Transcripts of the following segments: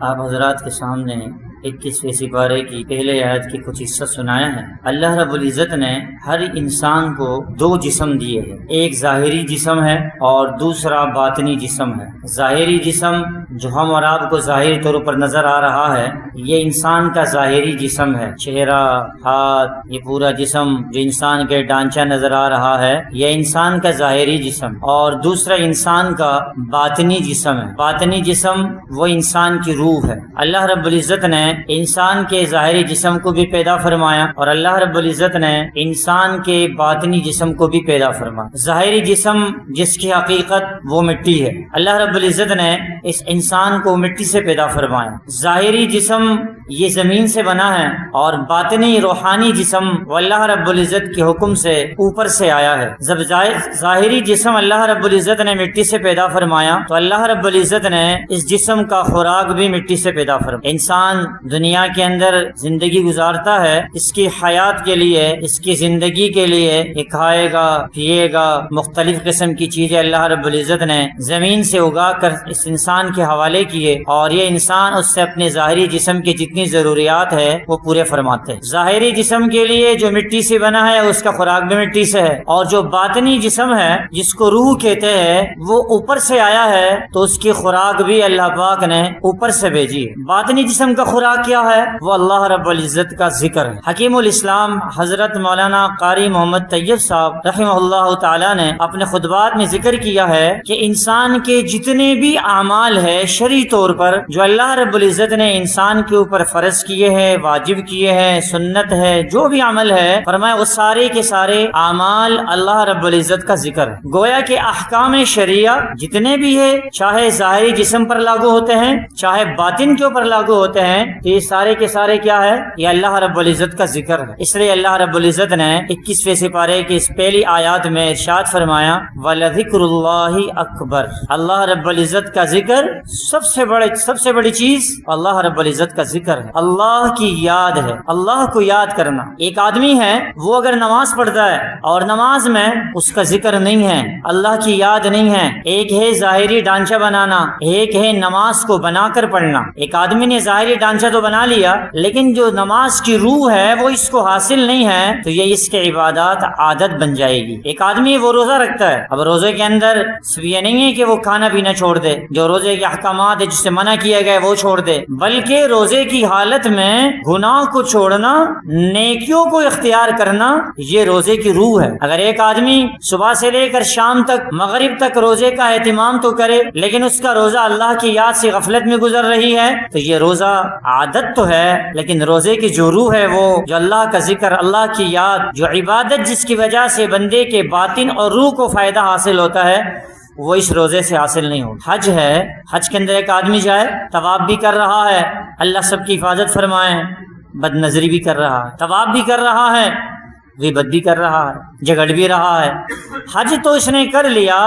آپ حضرات کے سامنے 21ویں سپارے کی پہلے آیت کی کچھ حصہ سنایا ہے۔ اللہ رب العزت نے ہر انسان کو دو جسم دیے ہیں، ایک ظاہری جسم ہے اور دوسرا باطنی جسم ہے۔ ظاہری جسم جو ہم اور آپ کو ظاہری طور پر نظر آ رہا ہے، یہ انسان کا ظاہری جسم ہے، چہرہ، ہاتھ، یہ پورا جسم جو انسان کے ڈھانچہ نظر آ رہا ہے، یہ انسان کا ظاہری جسم۔ اور دوسرا انسان کا باطنی جسم ہے۔ باطنی جسم وہ انسان کی روح ہے۔ اللہ رب العزت نے انسان کے ظاہری جسم کو بھی پیدا فرمایا اور اللہ رب العزت نے انسان کے باطنی جسم کو بھی پیدا فرمایا۔ ظاہری جسم جس کی حقیقت وہ مٹی ہے، اللہ رب العزت نے اس انسان کو مٹی سے پیدا فرمایا۔ ظاہری جسم یہ زمین سے بنا ہے اور باطنی روحانی جسم وہ اللہ رب العزت کے حکم سے اوپر سے آیا ہے۔ جب ظاہری جسم اللہ رب العزت نے مٹی سے پیدا فرمایا تو اللہ رب العزت نے اس جسم کا خوراک بھی مٹی سے پیدا فرمایا۔ انسان دنیا کے اندر زندگی گزارتا ہے، اس کی حیات کے لیے، اس کی زندگی کے لیے یہ کھائے گا، پیے گا، مختلف قسم کی چیزیں اللہ رب العزت نے زمین سے اگا کر اس انسان کے حوالے کیے اور یہ انسان اس سے اپنے ظاہری جسم کی جتنی ضروریات ہے وہ پورے فرماتے ہیں۔ ظاہری جسم کے لیے جو مٹی سے بنا ہے اس کا خوراک بھی مٹی سے ہے، اور جو باطنی جسم ہے جس کو روح کہتے ہیں وہ اوپر سے آیا ہے تو اس کی خوراک بھی اللہ پاک نے اوپر سے بھیجی ہے۔ باطنی جسم کا خوراک کیا ہے؟ وہ اللہ رب العزت کا ذکر ہے۔ حکیم الاسلام حضرت مولانا قاری محمد طیب صاحب رحمہ اللہ تعالی نے اپنے خطبات میں ذکر کیا ہے کہ انسان کے جتنے بھی اعمال ہے شرعی طور پر جو اللہ رب العزت نے انسان کے اوپر فرض کیے ہیں، واجب کیے ہیں، سنت ہے، جو بھی عمل ہے، فرمایا وہ سارے کے سارے اعمال اللہ رب العزت کا ذکر ہے۔ گویا کہ احکام شریعہ جتنے بھی ہے، چاہے ظاہری جسم پر لاگو ہوتے ہیں چاہے باطن کے اوپر لاگو ہوتے ہیں، یہ سارے کے سارے کیا ہے؟ یہ اللہ رب العزت کا ذکر ہے۔ اس لیے اللہ رب العزت نے 21ویں سپارے کی اس پہلی آیات میں ارشاد فرمایا وَلَذِكْرُ اللَّهِ أَكْبَرُ، اللہ رب العزت کا ذکر سب سے بڑی چیز اللہ رب العزت کا ذکر ہے، اللہ کی یاد ہے، اللہ کو یاد کرنا۔ ایک آدمی ہے وہ اگر نماز پڑھتا ہے اور نماز میں اس کا ذکر نہیں ہے، اللہ کی یاد نہیں ہے، ایک ہے ظاہری ڈھانچہ بنانا، ایک ہے نماز کو بنا کر پڑھنا۔ ایک آدمی نے ظاہری ڈھانچہ تو بنا لیا لیکن جو نماز کی روح ہے وہ اس کو حاصل نہیں ہے تو یہ اس کے عبادات عادت بن جائے گی۔ ایک آدمی وہ روزہ رکھتا ہے، اب روزے کے اندر یہ نہیں ہے کہ وہ کھانا پینا چھوڑ دے، جو روزے کے احکامات ہے جس سے منع کیا گیا وہ چھوڑ دے، بلکہ روزے کی حالت میں گناہ کو چھوڑنا، نیکیوں کو اختیار کرنا، یہ روزے کی روح ہے۔ اگر ایک آدمی صبح سے لے کر شام تک، مغرب تک روزے کا اہتمام تو کرے لیکن اس کا روزہ اللہ کی یاد سے غفلت میں گزر رہی ہے تو یہ روزہ عادت تو ہے لیکن روزے کی جو روح ہے، وہ جو اللہ کا ذکر، اللہ کی یاد، جو عبادت جس کی وجہ سے بندے کے باطن اور روح کو فائدہ حاصل ہوتا ہے، وہ اس روزے سے حاصل نہیں ہوتا۔ حج ہے، حج کے اندر ایک آدمی جائے، طواف بھی کر رہا ہے، اللہ سب کی حفاظت فرمائے، بد نظری بھی کر رہا ہے، طواف بھی کر رہا ہے، غیبت بھی کر رہا ہے، جھگڑ بھی رہا ہے، حج تو اس نے کر لیا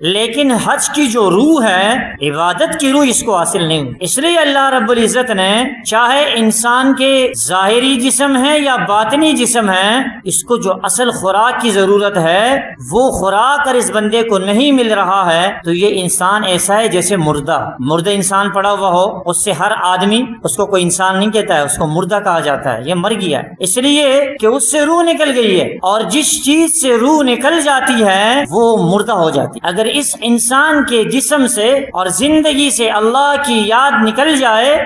لیکن حج کی جو روح ہے، عبادت کی روح اس کو حاصل نہیں ہوئی۔ اس لیے اللہ رب العزت نے چاہے انسان کے ظاہری جسم ہے یا باطنی جسم ہے، اس کو جو اصل خوراک کی ضرورت ہے وہ خوراک اگر اس بندے کو نہیں مل رہا ہے تو یہ انسان ایسا ہے جیسے مردہ انسان پڑا ہوا ہو، اس سے ہر آدمی اس کو کوئی انسان نہیں کہتا ہے، اس کو مردہ کہا جاتا ہے، یہ مر گیا ہے، اس لیے کہ اس سے روح نکل گئی ہے، اور جس چیز سے روح نکل جاتی ہے وہ مردہ ہو جاتی ہے۔ اگر اس انسان کے جسم سے اور زندگی سے اللہ کی یاد نکل جائے،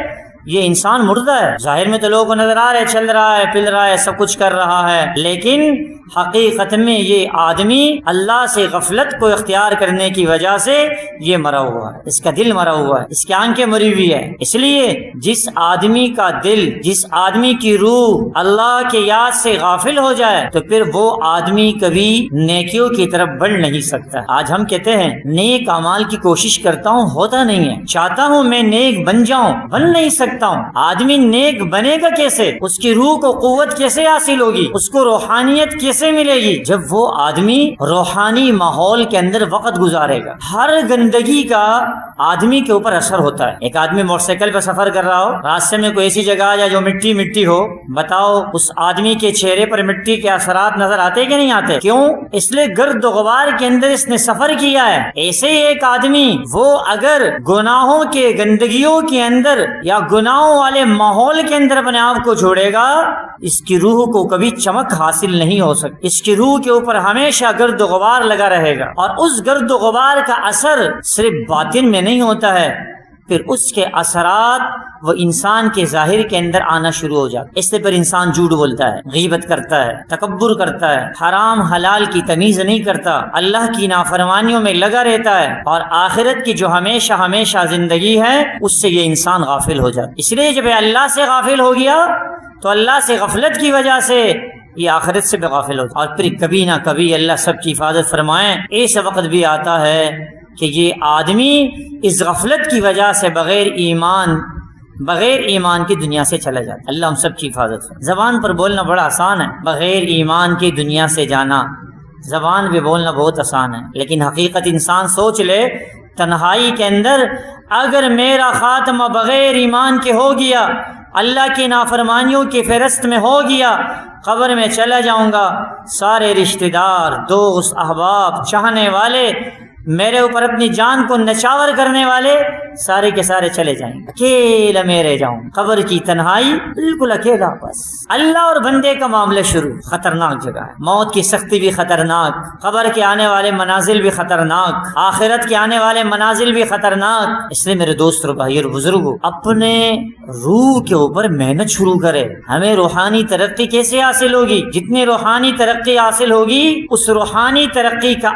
یہ انسان مردہ ہے۔ ظاہر میں تو لوگوں کو نظر آ رہا ہے، چل رہا ہے، پل رہا ہے، سب کچھ کر رہا ہے، لیکن حقیقت میں یہ آدمی اللہ سے غفلت کو اختیار کرنے کی وجہ سے یہ مرا ہوا ہے، اس کا دل مرا ہوا ہے، اس کی آنکھیں مری ہوئی ہے۔ اس لیے جس آدمی کا دل، جس آدمی کی روح اللہ کے یاد سے غافل ہو جائے تو پھر وہ آدمی کبھی نیکیوں کی طرف بڑھ نہیں سکتا۔ آج ہم کہتے ہیں نیک اعمال کی کوشش کرتا ہوں، ہوتا نہیں ہے، چاہتا ہوں میں نیک بن جاؤں، بن نہیں سکتا۔ سکتا ہوں؟ آدمی نیک بنے گا کیسے؟ اس کی روح کو قوت کیسے حاصل ہوگی؟ اس کو روحانیت کیسے ملے گی؟ جب وہ آدمی روحانی ماحول کے اندر وقت گزارے گا۔ ہر گندگی کا آدمی کے اوپر اثر ہوتا ہے۔ ایک آدمی موٹر سائیکل پہ سفر کر رہا ہو، راستے میں کوئی ایسی جگہ آ جائے جو مٹی مٹی ہو، بتاؤ اس آدمی کے چہرے پر مٹی کے اثرات نظر آتے کہ نہیں آتے؟ کیوں؟ اس لیے گرد و غبار کے اندر اس نے سفر کیا ہے۔ ایسے ہی ایک آدمی وہ اگر گناہوں کے گندگیوں کے اندر یا گناہوں والے ماحول کے اندر اپنے آپ کو چھوڑے گا، اس کی روح کو کبھی چمک حاصل نہیں ہو سکتی۔ اس کی روح کے اوپر ہمیشہ گرد و غبار لگا رہے گا، اور اس گرد و غبار کا اثر صرف باطن میں نہیں ہوتا ہے، پھر اس کے اثرات وہ انسان کے ظاہر کے اندر آنا شروع ہو جاتا ہے۔ اس سے پھر انسان جھوٹ بولتا ہے، غیبت کرتا ہے، تکبر کرتا ہے، حرام حلال کی تمیز نہیں کرتا، اللہ کی نافرمانیوں میں لگا رہتا ہے، اور آخرت کی جو ہمیشہ ہمیشہ زندگی ہے اس سے یہ انسان غافل ہو جاتا ہے۔ اس لیے جب اللہ سے غافل ہو گیا تو اللہ سے غفلت کی وجہ سے یہ آخرت سے بھی غافل ہوتا ہے، اور پھر کبھی نہ کبھی اللہ سب کی حفاظت فرمائے، ایسا وقت بھی آتا ہے کہ یہ آدمی اس غفلت کی وجہ سے بغیر ایمان کی دنیا سے چلا جاتا ہے۔ اللہ ہم سب کی حفاظت فرمائے۔ زبان پر بولنا بڑا آسان ہے، بغیر ایمان کی دنیا سے جانا زبان پہ بولنا بہت آسان ہے، لیکن حقیقت انسان سوچ لے، تنہائی کے اندر اگر میرا خاتمہ بغیر ایمان کے ہو گیا، اللہ کی نافرمانیوں کی فہرست میں ہو گیا، قبر میں چلا جاؤں گا، سارے رشتہ دار، دوست، احباب، چاہنے والے، میرے اوپر اپنی جان کو نچاور کرنے والے سارے کے سارے چلے جائیں گے، اکیلا میں رہ جاؤں۔ قبر کی تنہائی، بالکل اکیلا، بس اللہ اور بندے کا معاملہ شروع۔ خطرناک جگہ ہے، موت کی سختی بھی خطرناک، قبر کے آنے والے منازل بھی خطرناک، آخرت کے آنے والے منازل بھی خطرناک۔ اس لیے میرے دوست اور بھائی اور بزرگوں، اپنے روح کے اوپر محنت شروع کرے۔ ہمیں روحانی ترقی کیسے حاصل ہوگی؟ جتنی روحانی ترقی حاصل ہوگی، اس روحانی ترقی کا